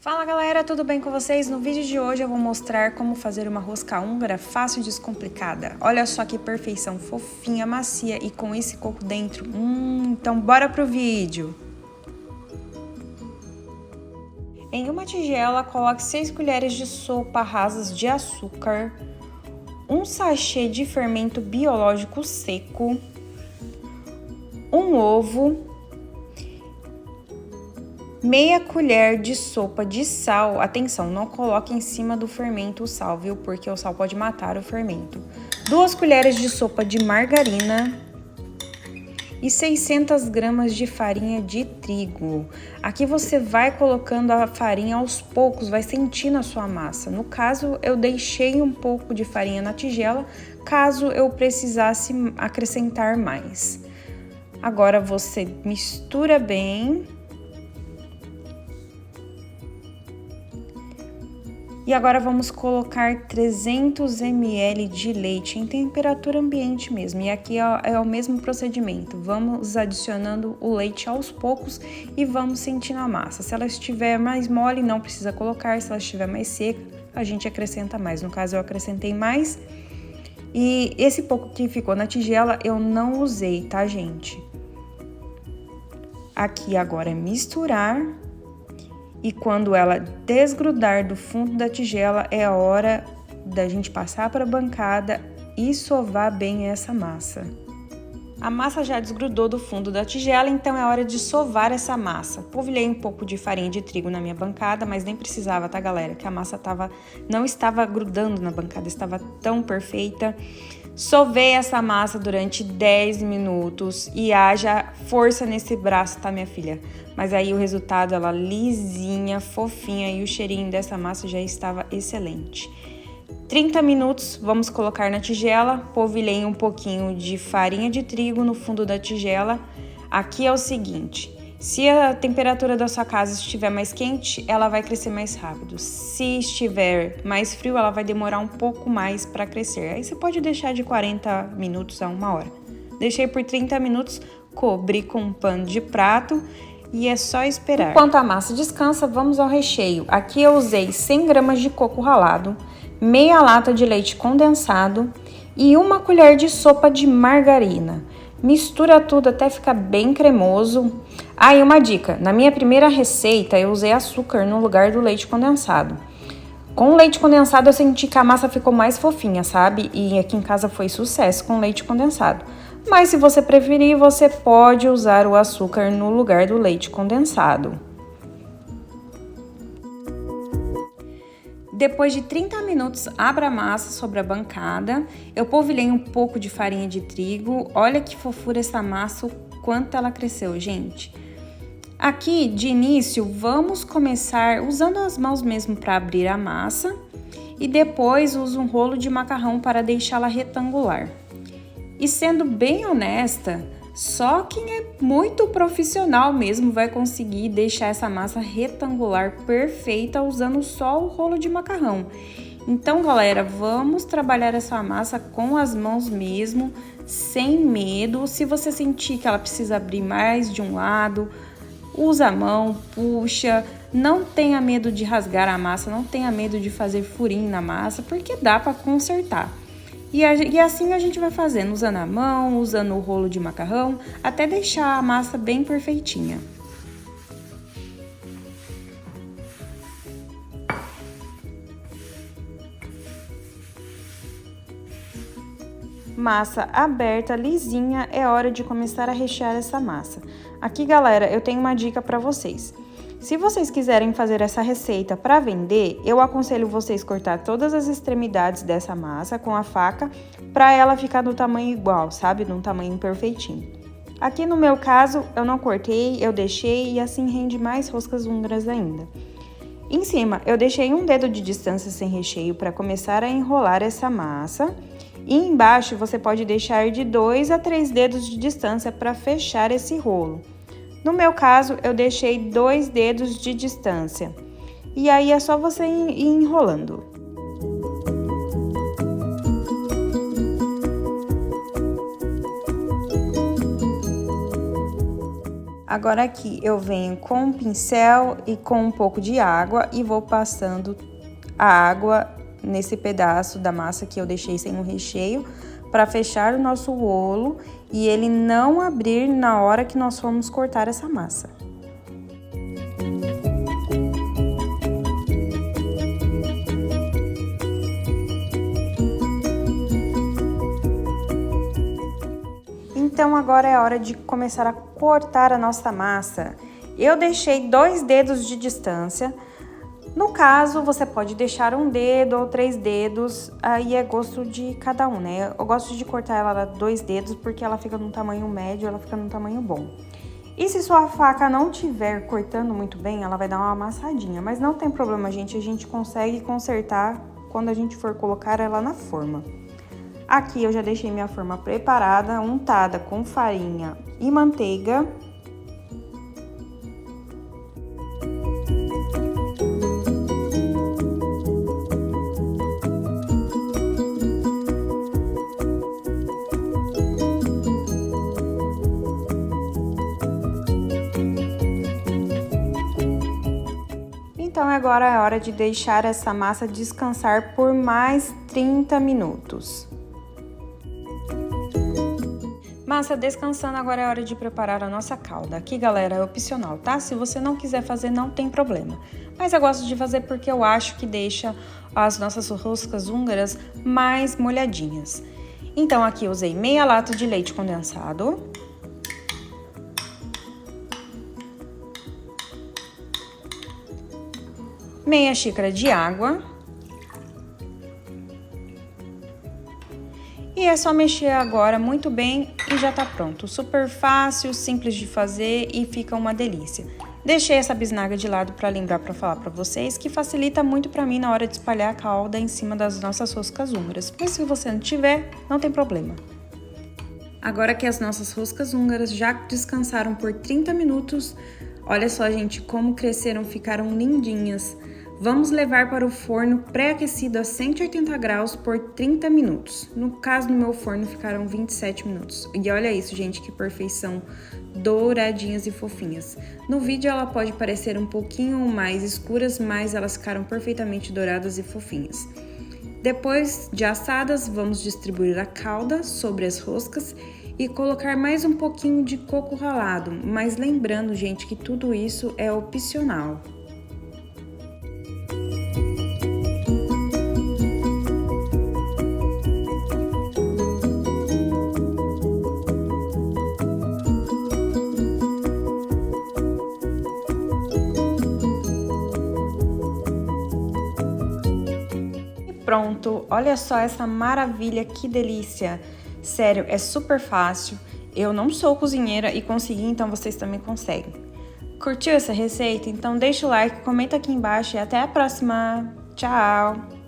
Fala galera, tudo bem com vocês? No vídeo de hoje eu vou mostrar como fazer uma rosca húngara fácil e descomplicada. Olha só que perfeição, fofinha, macia e com esse coco dentro. Então bora pro vídeo! Em uma tigela, coloque 6 colheres de sopa rasas de açúcar, um sachê de fermento biológico seco, um ovo, meia colher de sopa de sal. Atenção, não coloque em cima do fermento o sal, viu? Porque o sal pode matar o fermento. 2 colheres de sopa de margarina e 600 gramas de farinha de trigo. Aqui você vai colocando a farinha aos poucos, vai sentindo a sua massa. No caso, eu deixei um pouco de farinha na tigela, caso eu precisasse acrescentar mais. Agora você mistura bem. E agora vamos colocar 300 ml de leite em temperatura ambiente mesmo. E aqui é o mesmo procedimento. Vamos adicionando o leite aos poucos e vamos sentindo a massa. Se ela estiver mais mole, não precisa colocar. Se ela estiver mais seca, a gente acrescenta mais. No caso, eu acrescentei mais. E esse pouco que ficou na tigela, eu não usei, tá, gente? Aqui agora é misturar. E quando ela desgrudar do fundo da tigela, é a hora da gente passar para a bancada e sovar bem essa massa. A massa já desgrudou do fundo da tigela, então é hora de sovar essa massa. Polvilhei um pouco de farinha de trigo na minha bancada, mas nem precisava, tá, galera? Que a massa não estava grudando na bancada, estava tão perfeita. Sovei essa massa durante 10 minutos e haja força nesse braço, tá, minha filha? Mas aí o resultado, ela lisinha, fofinha e o cheirinho dessa massa já estava excelente. 30 minutos, vamos colocar na tigela, polvilhei um pouquinho de farinha de trigo no fundo da tigela. Aqui é o seguinte, se a temperatura da sua casa estiver mais quente, ela vai crescer mais rápido. Se estiver mais frio, ela vai demorar um pouco mais para crescer. Aí você pode deixar de 40 minutos a 1 hora. Deixei por 30 minutos, cobri com um pano de prato e é só esperar. Enquanto a massa descansa, vamos ao recheio. Aqui eu usei 100 gramas de coco ralado, meia lata de leite condensado e 1 colher de sopa de margarina. Mistura tudo até ficar bem cremoso. E uma dica, na minha primeira receita eu usei açúcar no lugar do leite condensado. Com o leite condensado eu senti que a massa ficou mais fofinha, sabe? E aqui em casa foi sucesso com leite condensado. Mas se você preferir, você pode usar o açúcar no lugar do leite condensado. Depois de 30 minutos, abra a massa sobre a bancada. Eu polvilhei um pouco de farinha de trigo. Olha que fofura essa massa, o quanto ela cresceu, gente. Aqui, de início, vamos começar usando as mãos mesmo para abrir a massa. E depois uso um rolo de macarrão para deixá-la retangular. E sendo bem honesta, só quem é muito profissional mesmo vai conseguir deixar essa massa retangular perfeita usando só o rolo de macarrão. Então, galera, vamos trabalhar essa massa com as mãos mesmo, sem medo. Se você sentir que ela precisa abrir mais de um lado, usa a mão, puxa. Não tenha medo de rasgar a massa, não tenha medo de fazer furinho na massa, porque dá para consertar. E assim a gente vai fazendo, usando a mão, usando o rolo de macarrão, até deixar a massa bem perfeitinha. Massa aberta, lisinha, é hora de começar a rechear essa massa. Aqui, galera, eu tenho uma dica para vocês. Se vocês quiserem fazer essa receita para vender, eu aconselho vocês cortar todas as extremidades dessa massa com a faca para ela ficar do tamanho igual, sabe? Num tamanho perfeitinho. Aqui no meu caso, eu não cortei, eu deixei e assim rende mais roscas húngaras ainda. Em cima, eu deixei 1 dedo de distância sem recheio para começar a enrolar essa massa. E embaixo, você pode deixar de 2 a 3 dedos de distância para fechar esse rolo. No meu caso, eu deixei 2 dedos de distância. E aí é só você ir enrolando. Agora aqui eu venho com um pincel e com um pouco de água e vou passando a água nesse pedaço da massa que eu deixei sem o recheio para fechar o nosso rolo e ele não abrir na hora que nós formos cortar essa massa. Então, agora é a hora de começar a cortar a nossa massa. Eu deixei 2 dedos de distância. No caso, você pode deixar 1 dedo ou 3 dedos, aí é gosto de cada um, né? Eu gosto de cortar ela 2 dedos porque ela fica num tamanho médio, ela fica num tamanho bom. E se sua faca não estiver cortando muito bem, ela vai dar uma amassadinha. Mas não tem problema, gente, a gente consegue consertar quando a gente for colocar ela na forma. Aqui eu já deixei minha forma preparada, untada com farinha e manteiga. Então agora é hora de deixar essa massa descansar por mais 30 minutos. Massa descansando, agora é hora de preparar a nossa calda. Aqui, galera, é opcional, tá? Se você não quiser fazer, não tem problema. Mas eu gosto de fazer porque eu acho que deixa as nossas roscas húngaras mais molhadinhas. Então, aqui eu usei meia lata de leite condensado. Meia xícara de água. E é só mexer agora muito bem e já tá pronto. Super fácil, simples de fazer e fica uma delícia. Deixei essa bisnaga de lado para lembrar para falar para vocês que facilita muito para mim na hora de espalhar a calda em cima das nossas roscas húngaras. Mas se você não tiver, não tem problema. Agora que as nossas roscas húngaras já descansaram por 30 minutos, olha só, gente, como cresceram, ficaram lindinhas. Vamos levar para o forno pré-aquecido a 180 graus por 30 minutos. No caso, no meu forno ficaram 27 minutos. E olha isso, gente, que perfeição, douradinhas e fofinhas. No vídeo ela pode parecer um pouquinho mais escuras, mas elas ficaram perfeitamente douradas e fofinhas. Depois de assadas, vamos distribuir a calda sobre as roscas e colocar mais um pouquinho de coco ralado. Mas lembrando, gente, que tudo isso é opcional. Pronto, olha só essa maravilha, que delícia! Sério, é super fácil. Eu não sou cozinheira e consegui, então vocês também conseguem. Curtiu essa receita? Então deixa o like, comenta aqui embaixo e até a próxima. Tchau!